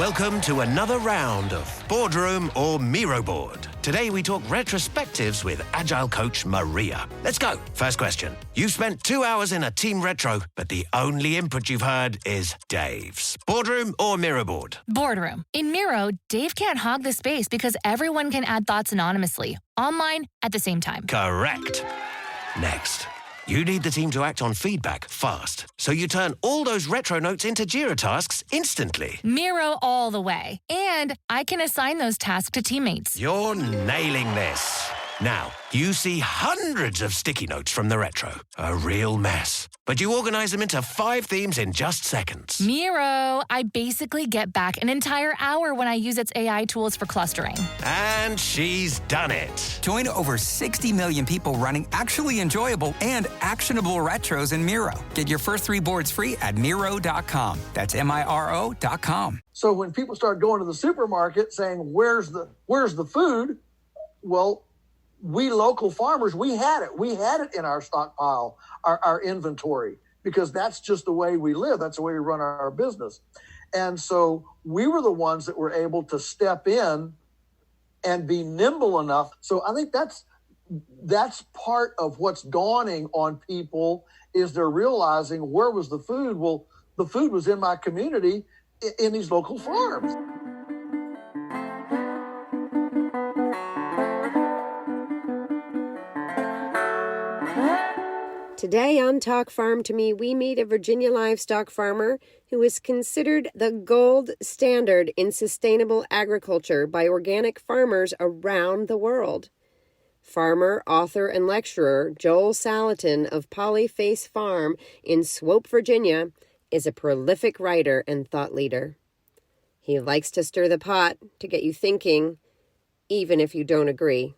Welcome to another round of Boardroom or Miro Board. Today we talk retrospectives with Agile coach Maria. Let's go. First question. You've spent 2 hours in a team retro, but the only input you've heard is Dave's. Boardroom or Miro Board? Boardroom. In Miro, Dave can't hog the space because everyone can add thoughts anonymously, online, at the same time. Correct. Next. You need the team to act on feedback fast, so you turn all those retro notes into Jira tasks instantly. Miro all the way. And I can assign those tasks to teammates. You're nailing this. Now, you see hundreds of sticky notes from the retro. A real mess. But you organize them into 5 themes in just seconds. Miro, I basically get back an entire hour when I use its AI tools for clustering. And she's done it. Join over 60 million people running actually enjoyable and actionable retros in Miro. Get your first 3 boards free at Miro.com. That's Miro.com. So when people start going to the supermarket saying, where's the food? Well, we local farmers, we had it. We had it in our stockpile, our inventory, because that's just the way we live. That's the way we run our business. And so we were the ones that were able to step in and be nimble enough. So I think that's part of what's dawning on people is they're realizing, where was the food? Well, the food was in my community in these local farms. Today on Talk Farm to Me, we meet a Virginia livestock farmer who is considered the gold standard in sustainable agriculture by organic farmers around the world. Farmer, author, and lecturer Joel Salatin of Polyface Farm in Swope, Virginia, is a prolific writer and thought leader. He likes to stir the pot to get you thinking, even if you don't agree.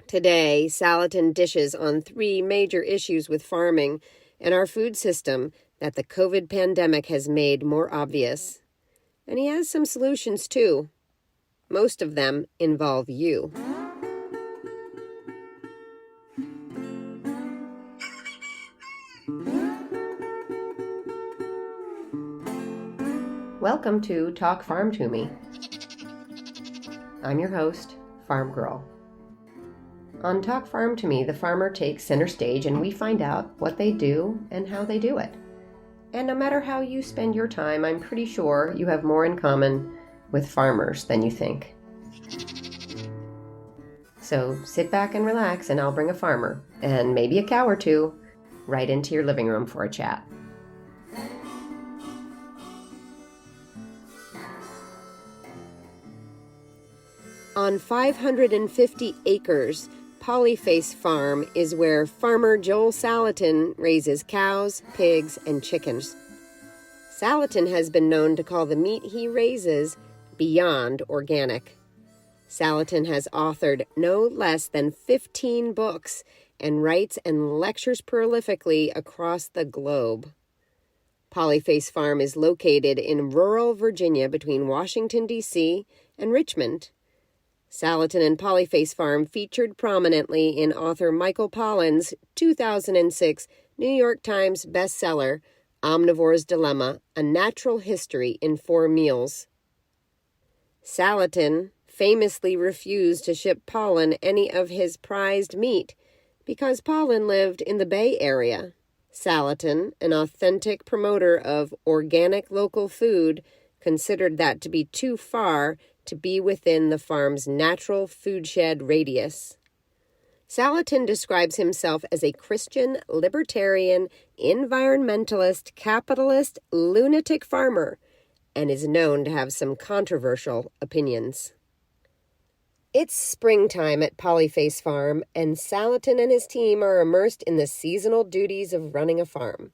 Today, Salatin dishes on 3 major issues with farming and our food system that the COVID pandemic has made more obvious. And he has some solutions, too. Most of them involve you. Welcome to Talk Farm to Me. I'm your host, Farm Girl. On Talk Farm to Me, the farmer takes center stage and we find out what they do and how they do it. And no matter how you spend your time, I'm pretty sure you have more in common with farmers than you think. So sit back and relax and I'll bring a farmer, and maybe a cow or 2, right into your living room for a chat. On 550 acres, Polyface Farm is where farmer Joel Salatin raises cows, pigs, and chickens. Salatin has been known to call the meat he raises beyond organic. Salatin has authored no less than 15 books and writes and lectures prolifically across the globe. Polyface Farm is located in rural Virginia between Washington, D.C. and Richmond. Salatin and Polyface Farm featured prominently in author Michael Pollan's 2006 New York Times bestseller, Omnivore's Dilemma, A Natural History in 4 Meals. Salatin famously refused to ship Pollan any of his prized meat because Pollan lived in the Bay Area. Salatin, an authentic promoter of organic local food, considered that to be too far to be within the farm's natural food shed radius. Salatin describes himself as a Christian, libertarian, environmentalist, capitalist, lunatic farmer, and is known to have some controversial opinions. It's springtime at Polyface Farm, and Salatin and his team are immersed in the seasonal duties of running a farm.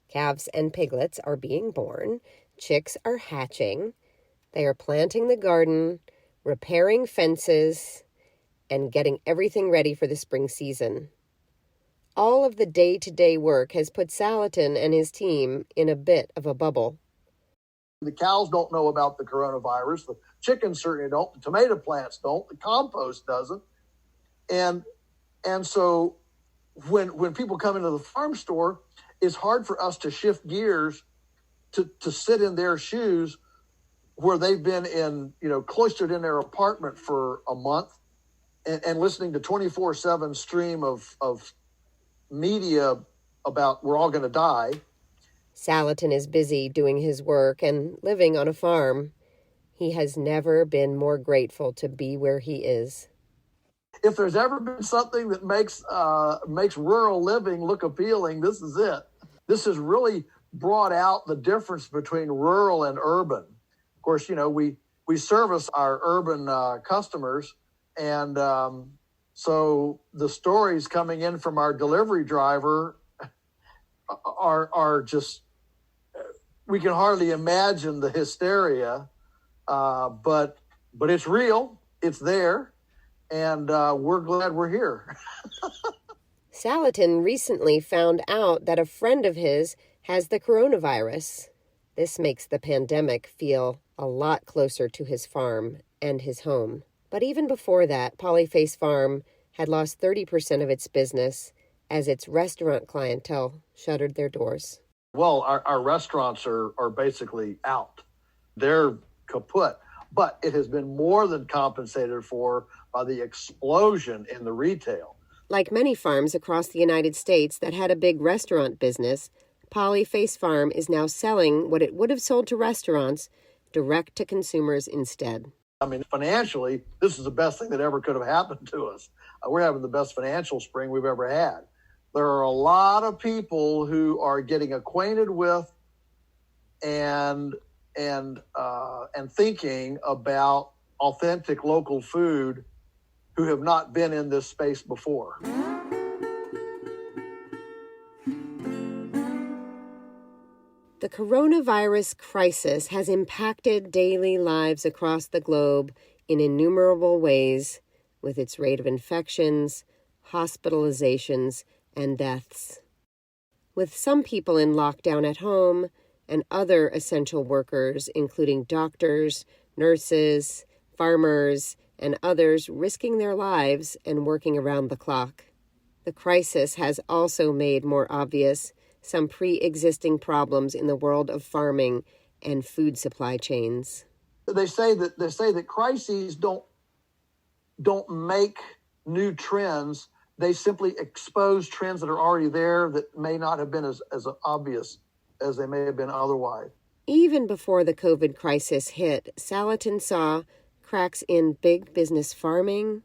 Calves and piglets are being born, chicks are hatching, they are planting the garden, repairing fences, and getting everything ready for the spring season. All of the day-to-day work has put Salatin and his team in a bit of a bubble. The cows don't know about the coronavirus. The chickens certainly don't. The tomato plants don't. The compost doesn't. And so when people come into the farm store, it's hard for us to shift gears to sit in their shoes where they've been cloistered in their apartment for a month and listening to 24/7 stream of media about we're all going to die. Salatin is busy doing his work and living on a farm. He has never been more grateful to be where he is. If there's ever been something that makes rural living look appealing, this is it. This has really brought out the difference between rural and urban. Of course, we service our urban customers, and so the stories coming in from our delivery driver are just, we can hardly imagine the hysteria, but it's real, it's there, and we're glad we're here. Salatin recently found out that a friend of his has the coronavirus. This makes the pandemic feel a lot closer to his farm and his home. But even before that, Polyface Farm had lost 30% of its business as its restaurant clientele shuttered their doors. Well, our restaurants are basically out. They're kaput. But it has been more than compensated for by the explosion in the retail. Like many farms across the United States that had a big restaurant business, Polyface Farm is now selling what it would have sold to restaurants direct to consumers instead. I mean, financially, this is the best thing that ever could have happened to us. We're having the best financial spring we've ever had. There are a lot of people who are getting acquainted with and thinking about authentic local food who have not been in this space before. The coronavirus crisis has impacted daily lives across the globe in innumerable ways, with its rate of infections, hospitalizations, and deaths. With some people in lockdown at home and other essential workers, including doctors, nurses, farmers, and others risking their lives and working around the clock. The crisis has also made more obvious some pre-existing problems in the world of farming and food supply chains. They say that crises don't make new trends. They simply expose trends that are already there that may not have been as obvious as they may have been otherwise. Even before the COVID crisis hit, Salatin saw cracks in big business farming,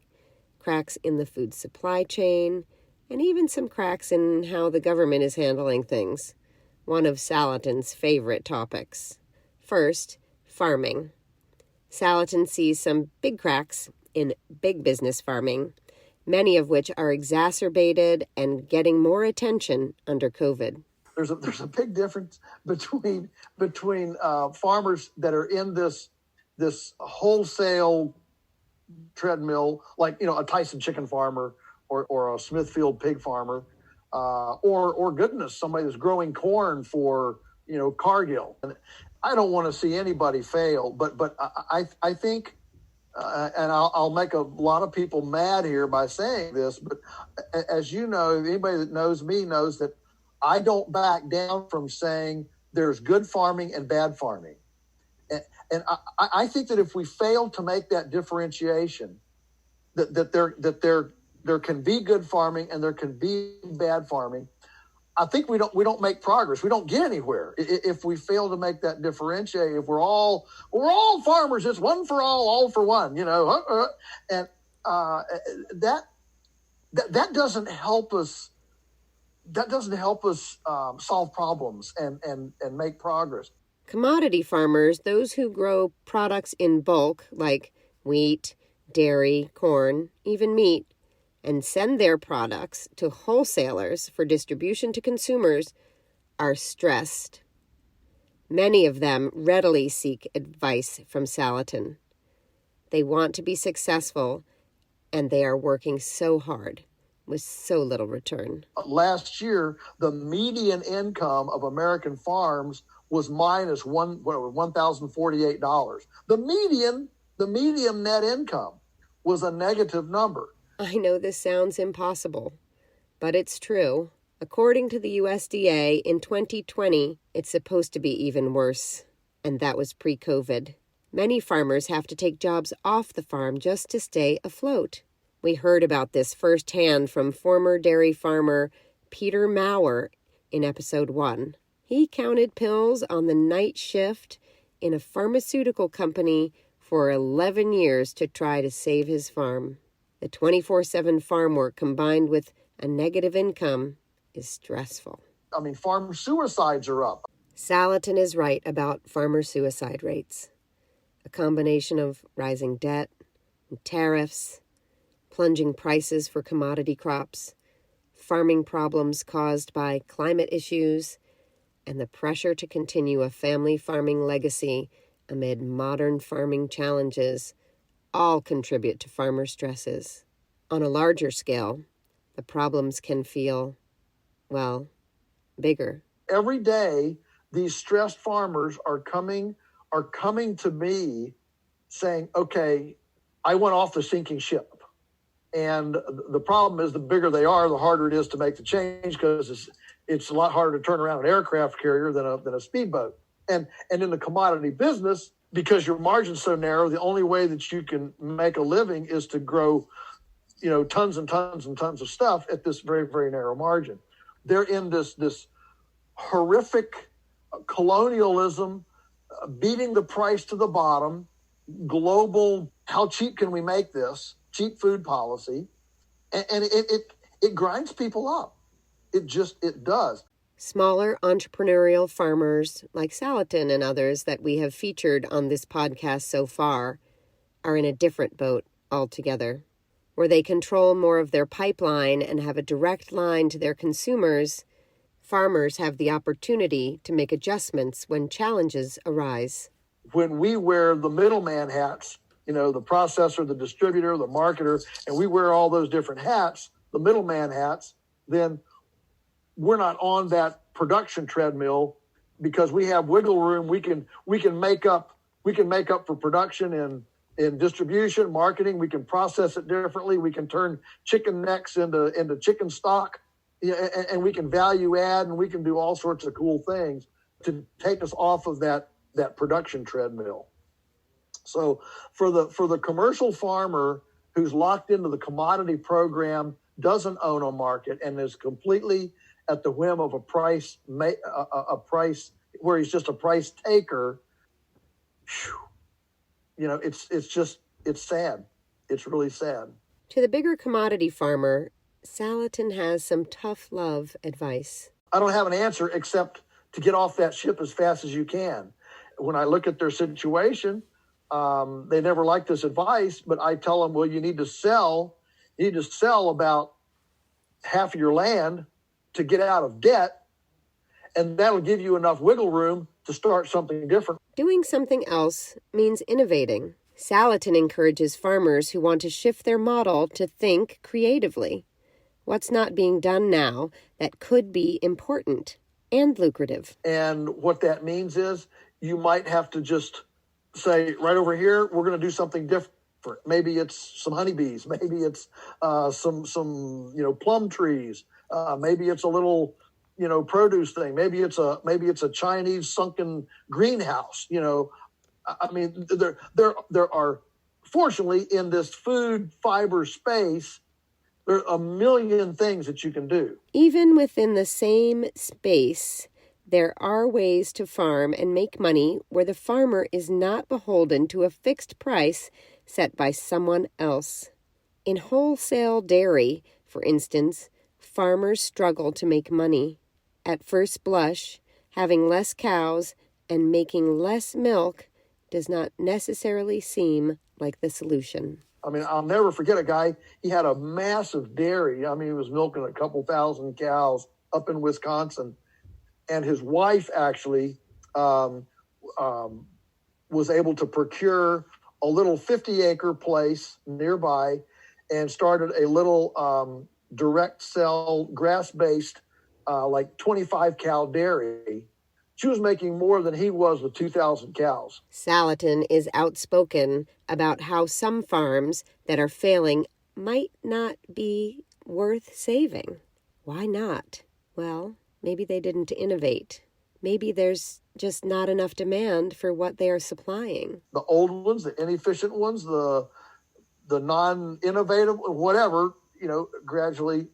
cracks in the food supply chain, and even some cracks in how the government is handling things, one of Salatin's favorite topics. First, farming. Salatin sees some big cracks in big business farming, many of which are exacerbated and getting more attention under COVID. There's a big difference between farmers that are in this wholesale treadmill, like a Tyson chicken farmer or a Smithfield pig farmer, or goodness, somebody that's growing corn for Cargill. And I don't want to see anybody fail, but I think, and I'll make a lot of people mad here by saying this, but as you know, anybody that knows me knows that I don't back down from saying there's good farming and bad farming. And I think that if we fail to make that differentiation, that there can be good farming and there can be bad farming, I think we don't make progress. We don't get anywhere if we fail to make that differentiate. If we're all farmers, it's one for all for one, and that doesn't help us. That doesn't help us solve problems and make progress. Commodity farmers, those who grow products in bulk like wheat, dairy, corn, even meat, and send their products to wholesalers for distribution to consumers, are stressed. Many of them readily seek advice from Salatin. They want to be successful, and they are working so hard with so little return. Last year, the median income of American farms was minus $1,048. The median net income was a negative number. I know this sounds impossible, but it's true. According to the USDA, in 2020, it's supposed to be even worse, and that was pre-COVID. Many farmers have to take jobs off the farm just to stay afloat. We heard about this firsthand from former dairy farmer Peter Maurer in episode 1. He counted pills on the night shift in a pharmaceutical company for 11 years to try to save his farm. The 24/7 farm work combined with a negative income is stressful. I mean, farm suicides are up. Salatin is right about farmer suicide rates. A combination of rising debt, and tariffs, plunging prices for commodity crops, farming problems caused by climate issues, and the pressure to continue a family farming legacy amid modern farming challenges all contribute to farmer stresses. On a larger scale, the problems can feel, well, bigger. Every day, these stressed farmers are coming to me saying, okay, I went off the sinking ship. And the problem is the bigger they are, the harder it is to make the change because it's a lot harder to turn around an aircraft carrier than a speedboat. And in the commodity business, because your margin's so narrow, the only way that you can make a living is to grow, tons and tons and tons of stuff at this very, very narrow margin. They're in this horrific colonialism, beating the price to the bottom, global, how cheap can we make this? Cheap food policy, and it grinds people up. It does. Smaller entrepreneurial farmers like Salatin and others that we have featured on this podcast so far are in a different boat altogether. Where they control more of their pipeline and have a direct line to their consumers, farmers have the opportunity to make adjustments when challenges arise. When we wear the middleman hats, the processor, the distributor, the marketer, and we wear all those different hats, the middleman hats, then we're not on that production treadmill because we have wiggle room. We can make up for production in distribution, marketing. We can process it differently. We can turn chicken necks into chicken stock, and we can value add, and we can do all sorts of cool things to take us off of that production treadmill. So for the commercial farmer who's locked into the commodity program, doesn't own a market, and is completely at the whim of a price where he's just a price taker, it's sad. It's really sad. To the bigger commodity farmer, Salatin has some tough love advice. I don't have an answer except to get off that ship as fast as you can. When I look at their situation, they never like this advice, but I tell them, well, you need to sell about half of your land to get out of debt, and that'll give you enough wiggle room to start something different. Doing something else means innovating. Salatin encourages farmers who want to shift their model to think creatively. What's not being done now that could be important and lucrative? And what that means is you might have to just say, right over here, we're going to do something different. Maybe it's some honeybees. Maybe it's some plum trees. Maybe it's a little, produce thing. Maybe it's a Chinese sunken greenhouse. I mean, there are, fortunately, in this food fiber space, there are a million things that you can do. Even within the same space, there are ways to farm and make money where the farmer is not beholden to a fixed price set by someone else. In wholesale dairy, for instance, farmers struggle to make money. At first blush, having less cows and making less milk does not necessarily seem like the solution. I mean, I'll never forget a guy, he had a massive dairy. I mean, he was milking a couple thousand cows up in Wisconsin. And his wife actually was able to procure a little 50-acre place nearby and started a little direct sell, grass-based, like 25-cow dairy. She was making more than he was with 2,000 cows. Salatin is outspoken about how some farms that are failing might not be worth saving. Why not? Well, maybe they didn't innovate. maybe there's just not enough demand for what they are supplying. The old ones, the inefficient ones, the non-innovative, whatever, gradually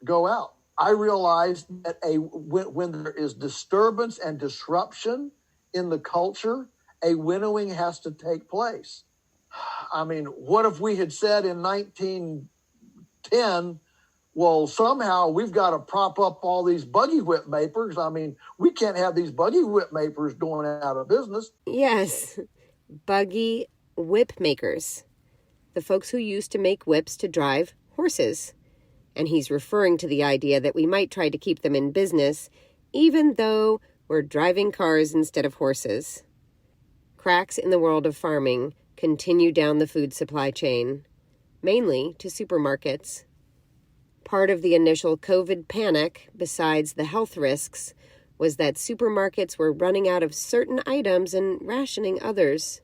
go out. I realized that when there is disturbance and disruption in the culture, a winnowing has to take place. I mean, what if we had said in 1910, well, somehow we've got to prop up all these buggy whip makers. I mean, we can't have these buggy whip makers going out of business. Yes, buggy whip makers. The folks who used to make whips to drive horses. And he's referring to the idea that we might try to keep them in business, even though we're driving cars instead of horses. Cracks in the world of farming continue down the food supply chain, mainly to supermarkets. Part of the initial COVID panic, besides the health risks, was that supermarkets were running out of certain items and rationing others.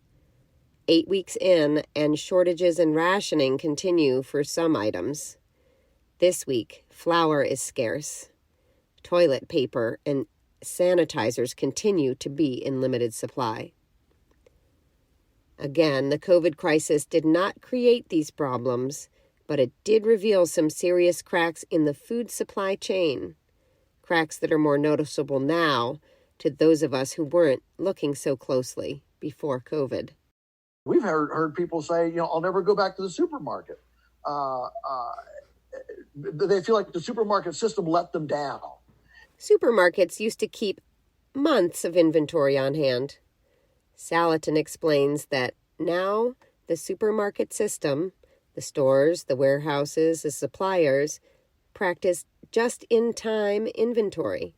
8 weeks in, and shortages and rationing continue for some items. This week, flour is scarce. Toilet paper and sanitizers continue to be in limited supply. Again, the COVID crisis did not create these problems, but it did reveal some serious cracks in the food supply chain. Cracks that are more noticeable now to those of us who weren't looking so closely before COVID. We've heard people say, I'll never go back to the supermarket. They feel like the supermarket system let them down. Supermarkets used to keep months of inventory on hand. Salatin explains that now the supermarket system, the stores, the warehouses, the suppliers, practice just-in-time inventory.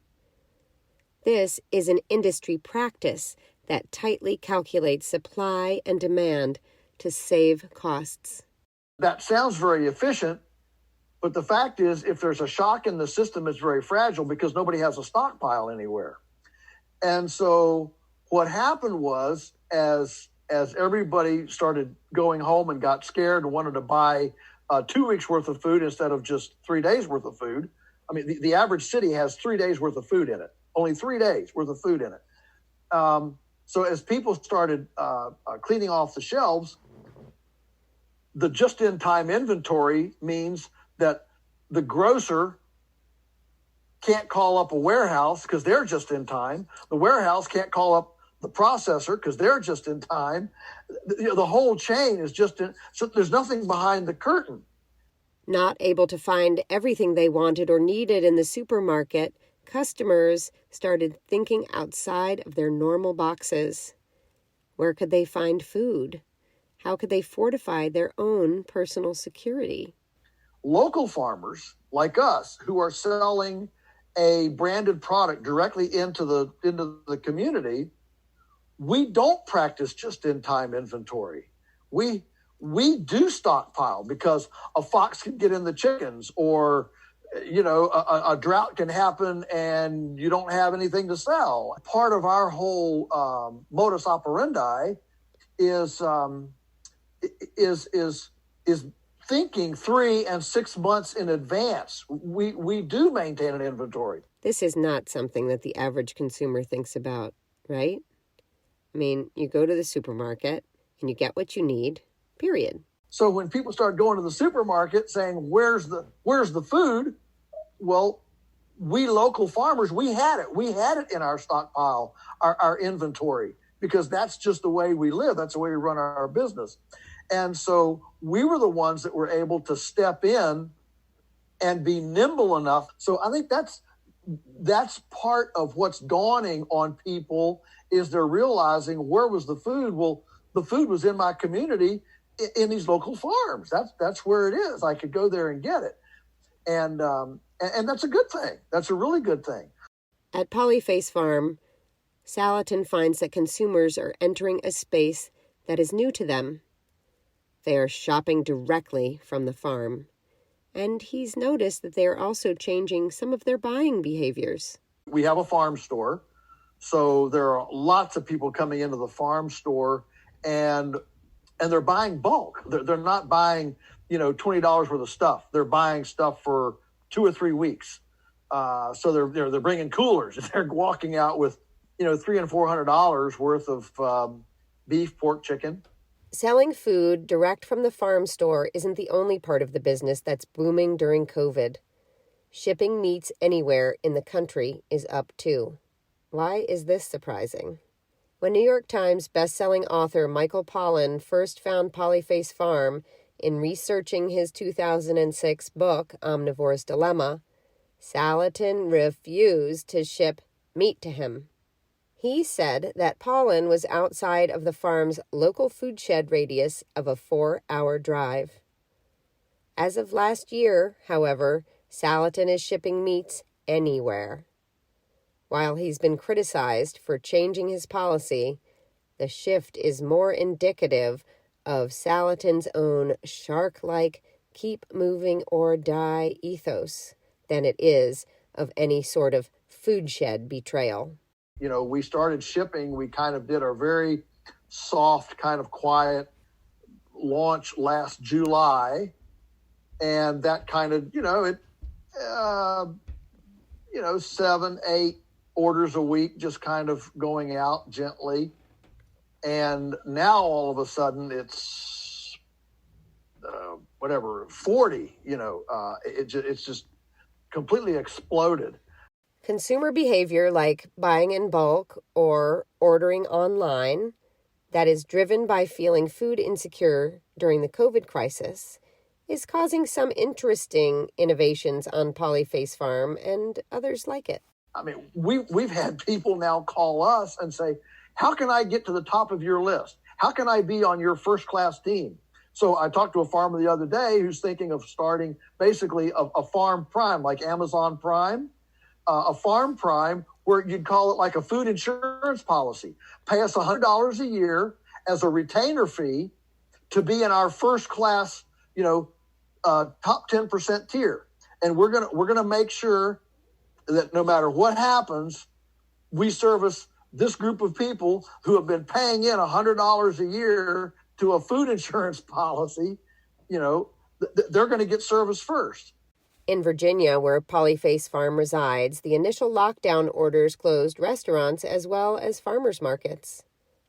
This is an industry practice that tightly calculates supply and demand to save costs. That sounds very efficient, but the fact is, if there's a shock in the system, it's very fragile because nobody has a stockpile anywhere. And so what happened was, as everybody started going home and got scared and wanted to buy 2 weeks worth of food instead of just 3 days worth of food. I mean, the average city has 3 days worth of food in it, only 3 days worth of food in it. So as people started cleaning off the shelves, the just-in-time inventory means that the grocer can't call up a warehouse because they're just in time. The warehouse can't call up the processor because they're just in time. The whole chain is just in, so there's nothing behind the curtain. Not able to find everything they wanted or needed in the supermarket, customers started thinking outside of their normal boxes. Where could they find food? How could they fortify their own personal security? Local farmers like us who are selling a branded product directly into the community, we don't practice just-in-time inventory. We do stockpile because a fox can get in the chickens, or a drought can happen and you don't have anything to sell. Part of our whole modus operandi is thinking 3 and 6 months in advance. We do maintain an inventory. This is not something that the average consumer thinks about, right? I mean, you go to the supermarket and you get what you need, period. So when people start going to the supermarket saying, where's the food? Well, we local farmers, we had it in our stockpile, our inventory, because that's just the way we live. That's the way we run our business. And so we were the ones that were able to step in and be nimble enough. So I think that's part of what's dawning on people, is they're realizing, where was the food? Well, the food was in my community in these local farms. That's where it is. I could go there and get it. And that's a good thing. That's a really good thing. At Polyface Farm, Salatin finds that consumers are entering a space that is new to them. They are shopping directly from the farm. And he's noticed that they are also changing some of their buying behaviors. We have a farm store, so there are lots of people coming into the farm store, and they're buying bulk. They're not buying, $20 worth of stuff. They're buying stuff for 2 or 3 weeks. So they're bringing coolers. They're walking out with, $300 and $400 worth of beef, pork, chicken. Selling food direct from the farm store isn't the only part of the business that's booming during COVID. Shipping meats anywhere in the country is up too. Why is this surprising? When New York Times bestselling author Michael Pollan first found Polyface Farm in researching his 2006 book, Omnivore's Dilemma, Salatin refused to ship meat to him. He said that Pollan was outside of the farm's local food shed radius of a 4-hour drive. As of last year, however, Salatin is shipping meats anywhere. While he's been criticized for changing his policy, the shift is more indicative of Salatin's own shark-like keep moving or die ethos than it is of any sort of food shed betrayal. We started shipping. We kind of did a very soft, kind of quiet launch last July. And that kind of, 7, 8 orders a week, just kind of going out gently. And now all of a sudden it's, 40, it's just completely exploded. Consumer behavior like buying in bulk or ordering online that is driven by feeling food insecure during the COVID crisis is causing some interesting innovations on Polyface Farm and others like it. I mean, we've had people now call us and say, how can I get to the top of your list? How can I be on your first-class team? So I talked to a farmer the other day who's thinking of starting basically a farm prime, like Amazon Prime. A farm prime where you'd call it like a food insurance policy. Pay us $100 a year as a retainer fee to be in our first class, top 10% tier. And we're gonna make sure that no matter what happens, we service this group of people who have been paying in $100 a year to a food insurance policy. They're going to get service first. In Virginia, where Polyface Farm resides, the initial lockdown orders closed restaurants as well as farmers markets.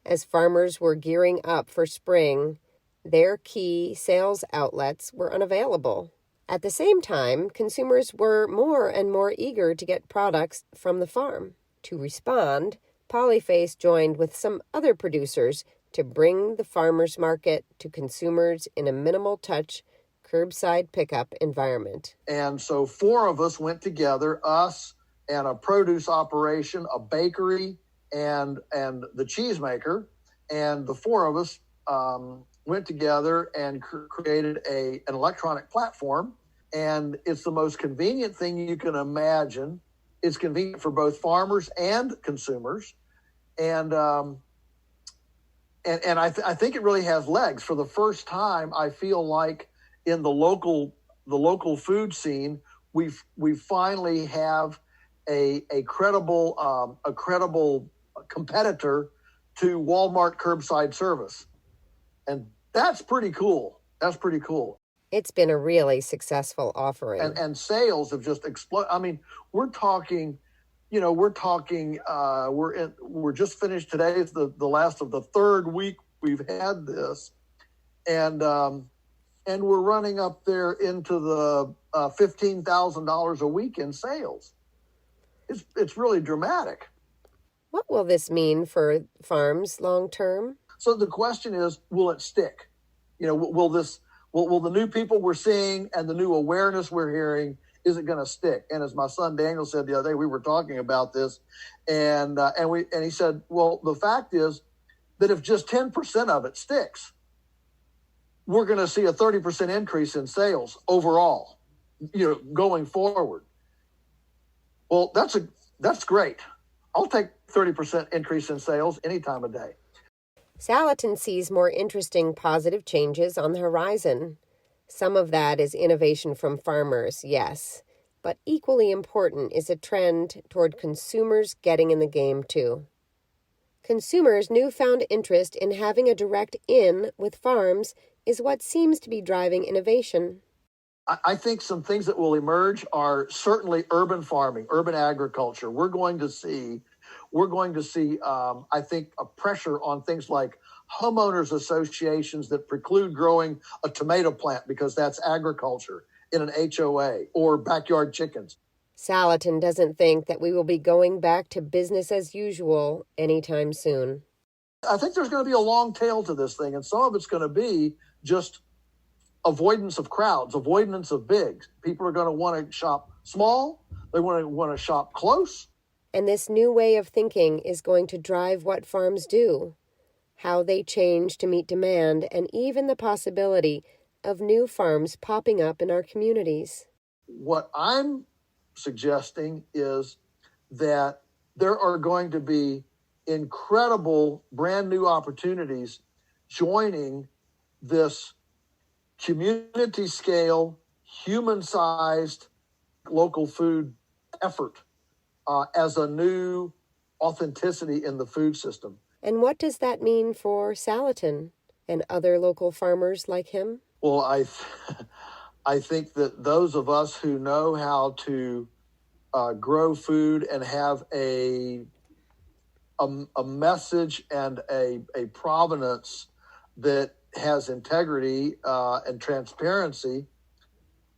As farmers were gearing up for spring, their key sales outlets were unavailable. At the same time, consumers were more and more eager to get products from the farm. To respond, Polyface joined with some other producers to bring the farmers market to consumers in a minimal-touch curbside pickup environment. And so 4 of us went together, us and a produce operation, a bakery, and the cheesemaker. And the 4 of us went together and created an electronic platform. And it's the most convenient thing you can imagine. It's convenient for both farmers and consumers. And I think it really has legs. For the first time, I feel like in the local food scene, we finally have a credible competitor to Walmart curbside service, and that's pretty cool. It's been a really successful offering, and sales have just exploded. I mean, we're just finished today. It's the last of the 3rd week we've had this, and we're running up there into the $15,000 a week in sales. It's really dramatic. What will this mean for farms long term? So the question is, will it stick? Will the new people we're seeing and the new awareness we're hearing, is it going to stick? And as my son Daniel said the other day, we were talking about this, and he said, well, the fact is that if just 10% of it sticks, we're going to see a 30% increase in sales overall, going forward. Well, that's great. I'll take 30% increase in sales any time of day. Salatin sees more interesting positive changes on the horizon. Some of that is innovation from farmers, yes, but equally important is a trend toward consumers getting in the game too. Consumers' newfound interest in having a direct in with farms is what seems to be driving innovation. I think some things that will emerge are certainly urban farming, urban agriculture. We're going to see, I think, a pressure on things like homeowners associations that preclude growing a tomato plant because that's agriculture in an HOA, or backyard chickens. Salatin doesn't think that we will be going back to business as usual anytime soon. I think there's going to be a long tail to this thing, and some of it's going to be just avoidance of crowds, avoidance of bigs. People are going to want to shop small. They want to shop close. And this new way of thinking is going to drive what farms do, how they change to meet demand, and even the possibility of new farms popping up in our communities. What I'm suggesting is that there are going to be incredible brand new opportunities joining this community scale, human-sized local food effort as a new authenticity in the food system. And what does that mean for Salatin and other local farmers like him? Well, I think that those of us who know how to grow food and have a message and a provenance that has integrity and transparency,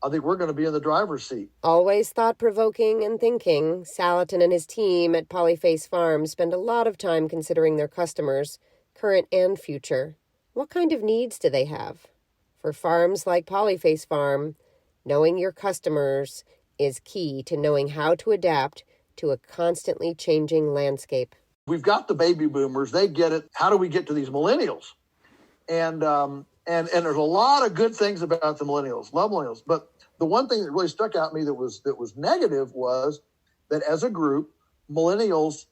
I think we're going to be in the driver's seat. Always thought-provoking and thinking, Salatin and his team at Polyface Farm spend a lot of time considering their customers, current and future. What kind of needs do they have? For farms like Polyface Farm, knowing your customers is key to knowing how to adapt to a constantly changing landscape. We've got the baby boomers. They get it. How do we get to these millennials? And there's a lot of good things about the millennials. Love millennials. But the one thing that really stuck out to me that was negative was that as a group, millennials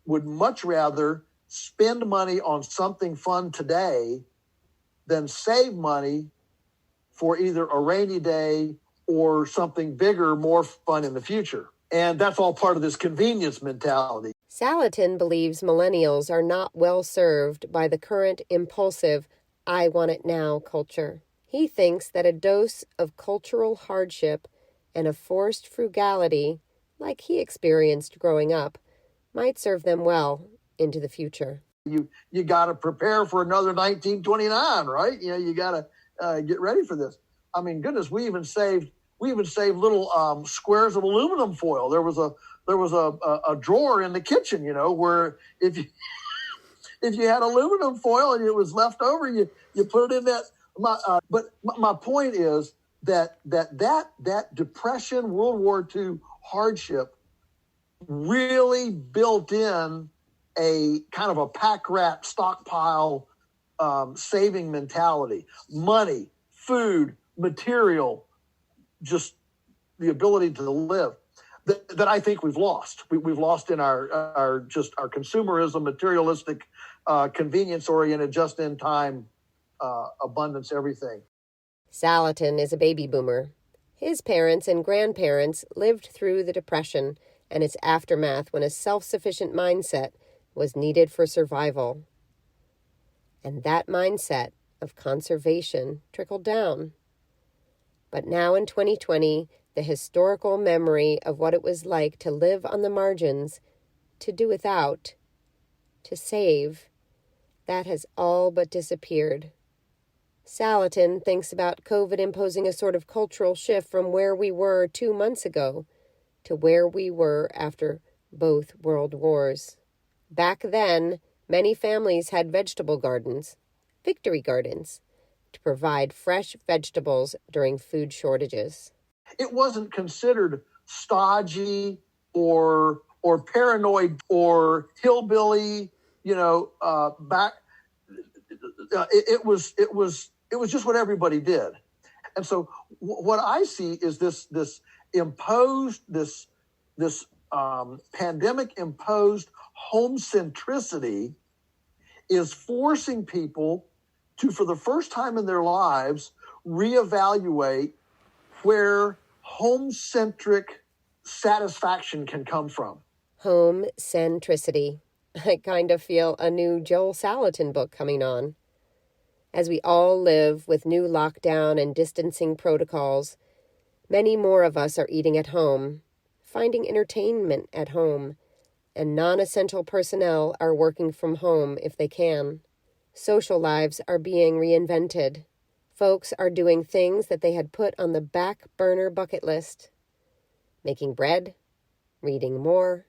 would much rather spend money on something fun today than save money for either a rainy day or something bigger, more fun in the future. And that's all part of this convenience mentality. Salatin believes millennials are not well served by the current impulsive, I want it now culture. He thinks that a dose of cultural hardship and a forced frugality, like he experienced growing up, might serve them well into the future. You got to prepare for another 1929, right? You got to get ready for this. I mean, goodness, we even saved little squares of aluminum foil. There was a drawer in the kitchen, where if you had aluminum foil and it was left over, you put it in that. But my point is that Depression, World War II hardship really built in a kind of a pack rat stockpile saving mentality. Money, food, material, just the ability to live that I think we've lost. We've lost in our consumerism, materialistic, convenience-oriented, just-in-time abundance, everything. Salatin is a baby boomer. His parents and grandparents lived through the Depression and its aftermath when a self-sufficient mindset was needed for survival. And that mindset of conservation trickled down. But now in 2020, the historical memory of what it was like to live on the margins, to do without, to save, that has all but disappeared. Salatin thinks about COVID imposing a sort of cultural shift from where we were 2 months ago to where we were after both world wars. Back then, many families had vegetable gardens, victory gardens, to provide fresh vegetables during food shortages. It wasn't considered stodgy or paranoid or hillbilly, back. It was just what everybody did. And so what I see is this pandemic imposed home centricity is forcing people to, for the first time in their lives, reevaluate where home-centric satisfaction can come from. Home centricity. I kind of feel a new Joel Salatin book coming on. As we all live with new lockdown and distancing protocols, Many more of us are eating at home, finding entertainment at home, and non-essential personnel are working from home if they can. Social lives are being reinvented. Folks are doing things that they had put on the back burner bucket list. Making bread, reading more,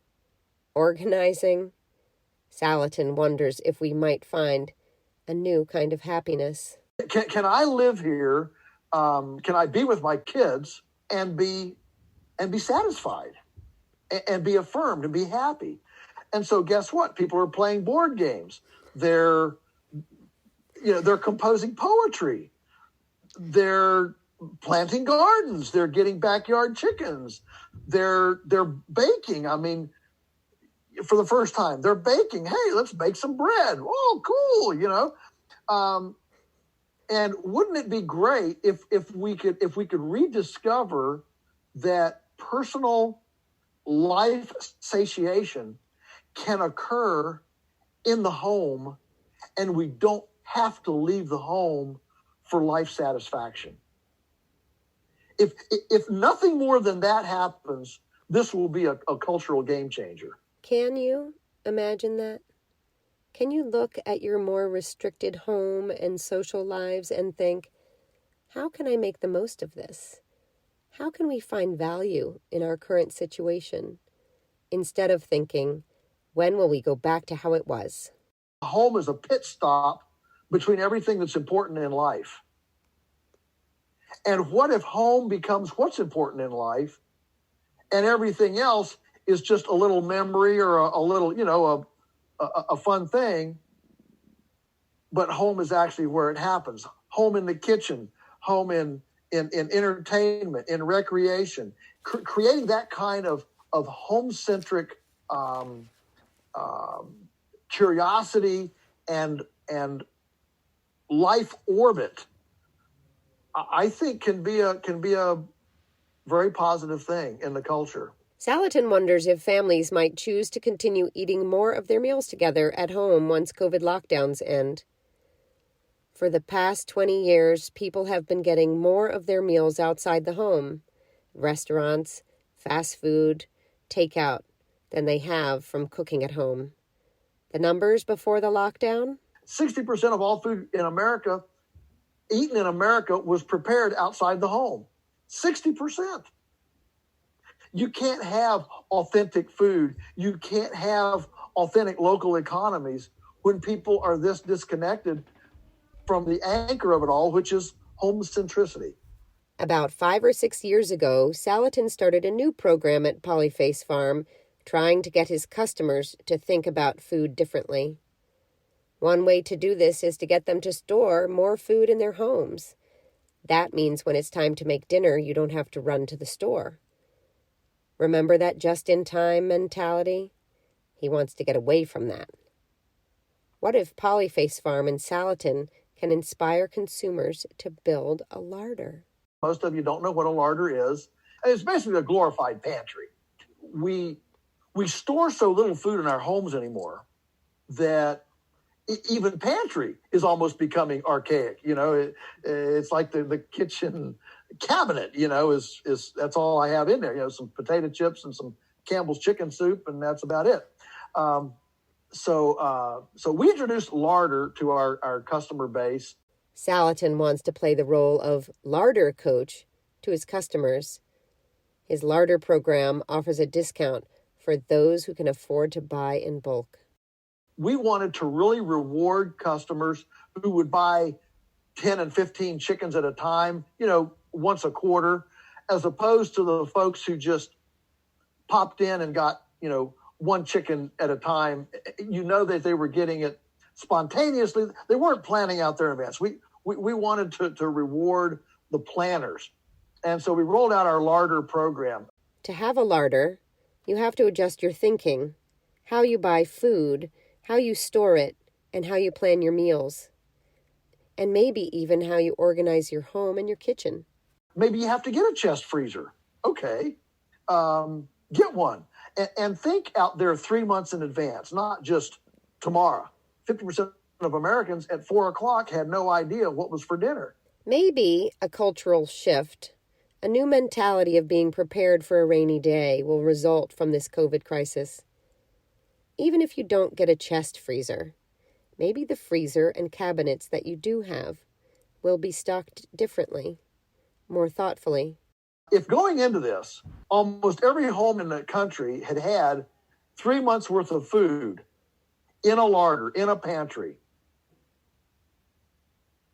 organizing. Salatin wonders if we might find a new kind of happiness. Can I live here? Can I be with my kids and be satisfied and be affirmed and be happy? And so guess what? People are playing board games. They're composing poetry. They're planting gardens. They're getting backyard chickens. They're baking. I mean, for the first time, they're baking. Hey, let's bake some bread. Oh, cool, And wouldn't it be great if we could rediscover that personal life satiation can occur in the home, and we don't have to leave the home for life satisfaction. If nothing more than that happens, this will be a cultural game changer. Can you imagine that? Can you look at your more restricted home and social lives and think, how can I make the most of this? How can we find value in our current situation? Instead of thinking, when will we go back to how it was? Home is a pit stop between everything that's important in life. And what if home becomes what's important in life and everything else is just a little memory or a little, a fun thing, but home is actually where it happens. Home in the kitchen, home in entertainment, in recreation, creating that kind of home-centric curiosity and life orbit, I think can be a very positive thing in the culture. Salatin wonders if families might choose to continue eating more of their meals together at home once COVID lockdowns end. For the past 20 years, people have been getting more of their meals outside the home, restaurants, fast food, takeout, than they have from cooking at home. The numbers before the lockdown? 60% of all food in America, eaten in America, was prepared outside the home. 60%. You can't have authentic food. You can't have authentic local economies when people are this disconnected from the anchor of it all, which is home centricity. About 5 or 6 years ago, Salatin started a new program at Polyface Farm, trying to get his customers to think about food differently. One way to do this is to get them to store more food in their homes. That means when it's time to make dinner, you don't have to run to the store. Remember that just-in-time mentality? He wants to get away from that. What if Polyface Farm and Salatin can inspire consumers to build a larder? Most of you don't know what a larder is. It's basically a glorified pantry. We store so little food in our homes anymore that even pantry is almost becoming archaic. It's like the kitchen cabinet, is that's all I have in there. Some potato chips and some Campbell's chicken soup, and that's about it. So we introduced larder to our customer base. Salatin wants to play the role of larder coach to his customers. His larder program offers a discount for those who can afford to buy in bulk. We wanted to really reward customers who would buy 10 and 15 chickens at a time, once a quarter, as opposed to the folks who just popped in and got, one chicken at a time. That they were getting it spontaneously. They weren't planning out their events. We wanted to reward the planners. And so we rolled out our larder program. To have a larder, you have to adjust your thinking, how you buy food, how you store it, and how you plan your meals. And maybe even how you organize your home and your kitchen. Maybe you have to get a chest freezer. Okay, get one. And think out there 3 months in advance, not just tomorrow. 50% of Americans at 4 o'clock had no idea what was for dinner. Maybe a cultural shift A new mentality of being prepared for a rainy day will result from this COVID crisis. Even if you don't get a chest freezer, maybe the freezer and cabinets that you do have will be stocked differently, more thoughtfully. If going into this, almost every home in the country had 3 months worth of food in a larder, in a pantry,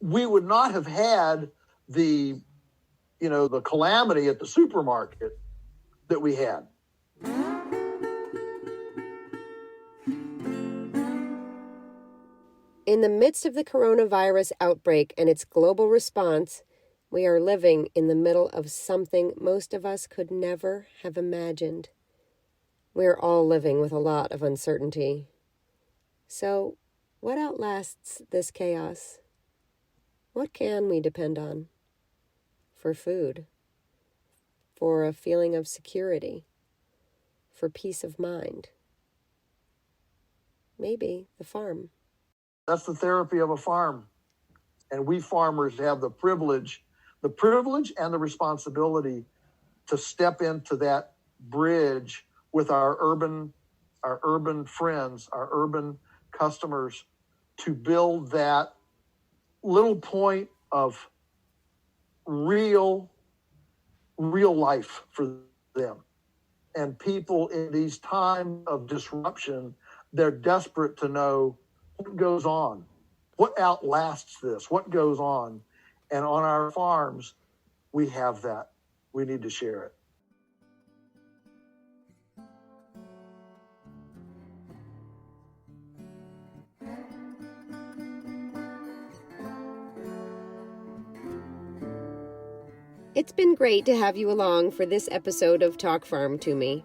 we would not have had the calamity at the supermarket that we had. In the midst of the coronavirus outbreak and its global response, we are living in the middle of something most of us could never have imagined. We're all living with a lot of uncertainty. So, what outlasts this chaos? What can we depend on? For food, for a feeling of security, for peace of mind. Maybe the farm. That's the therapy of a farm. And we farmers have the privilege and the responsibility to step into that bridge with our urban friends, our urban customers, to build that little point of real life for them. And people in these times of disruption, they're desperate to know what goes on, what outlasts this, what goes on. And on our farms, we have that. We need to share it. It's been great to have you along for this episode of Talk Farm to Me.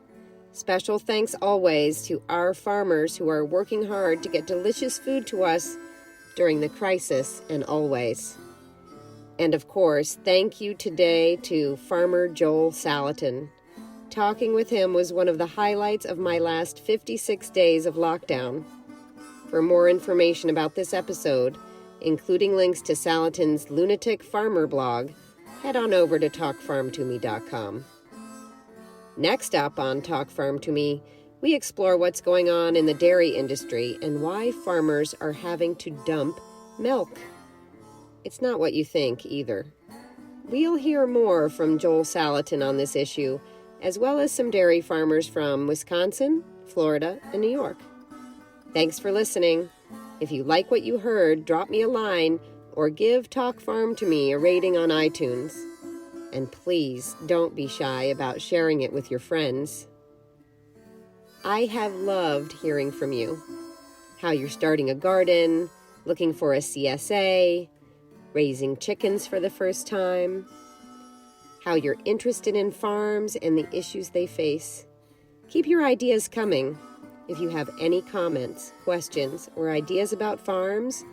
Special thanks always to our farmers who are working hard to get delicious food to us during the crisis and always. And of course, thank you today to Farmer Joel Salatin. Talking with him was one of the highlights of my last 56 days of lockdown. For more information about this episode, including links to Salatin's Lunatic Farmer blog, head on over to talkfarmtome.com. Next up on Talk Farm to Me, we explore what's going on in the dairy industry and why farmers are having to dump milk. It's not what you think either. We'll hear more from Joel Salatin on this issue, as well as some dairy farmers from Wisconsin, Florida, and New York. Thanks for listening. If you like what you heard, drop me a line or give Talk Farm to Me a rating on iTunes. And please don't be shy about sharing it with your friends. I have loved hearing from you. How you're starting a garden, looking for a CSA, raising chickens for the first time, how you're interested in farms and the issues they face. Keep your ideas coming. If you have any comments, questions, or ideas about farms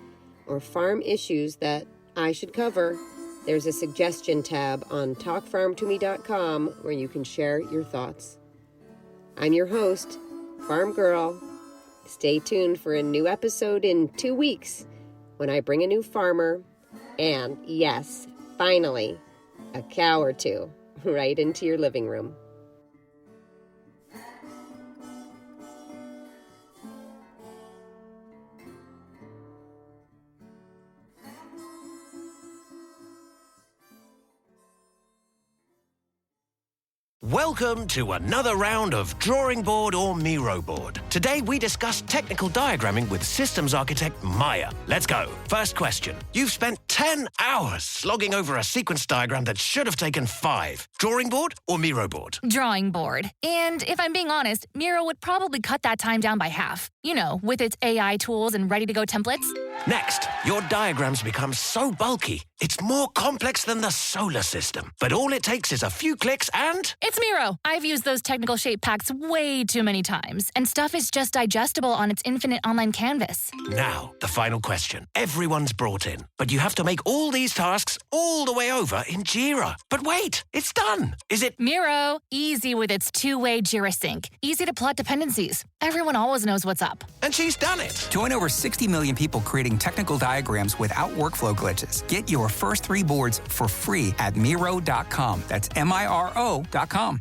or farm issues that I should cover, there's a suggestion tab on talkfarmtome.com where you can share your thoughts. I'm your host, Farm Girl. Stay tuned for a new episode in 2 weeks when I bring a new farmer and, yes, finally, a cow or two right into your living room. Welcome to another round of Drawing Board or Miro Board. Today we discuss technical diagramming with systems architect Maya. Let's go. First question. You've spent 10 hours slogging over a sequence diagram that should have taken 5. Drawing board or Miro board? Drawing board. And if I'm being honest, Miro would probably cut that time down by half. You know, with its AI tools and ready-to-go templates. Next, your diagrams become so bulky, it's more complex than the solar system. But all it takes is a few clicks and... It's Miro. I've used those technical shape packs way too many times, and stuff is just digestible on its infinite online canvas. Now, the final question. Everyone's brought in, but you have to make all these tasks all the way over in Jira. But wait, it's done. Is it... Miro, easy with its two-way Jira sync. Easy to plot dependencies. Everyone always knows what's up. And she's done it. Join over 60 million people creating generating technical diagrams without workflow glitches. Get your first 3 boards for free at Miro.com. That's MIRO.com.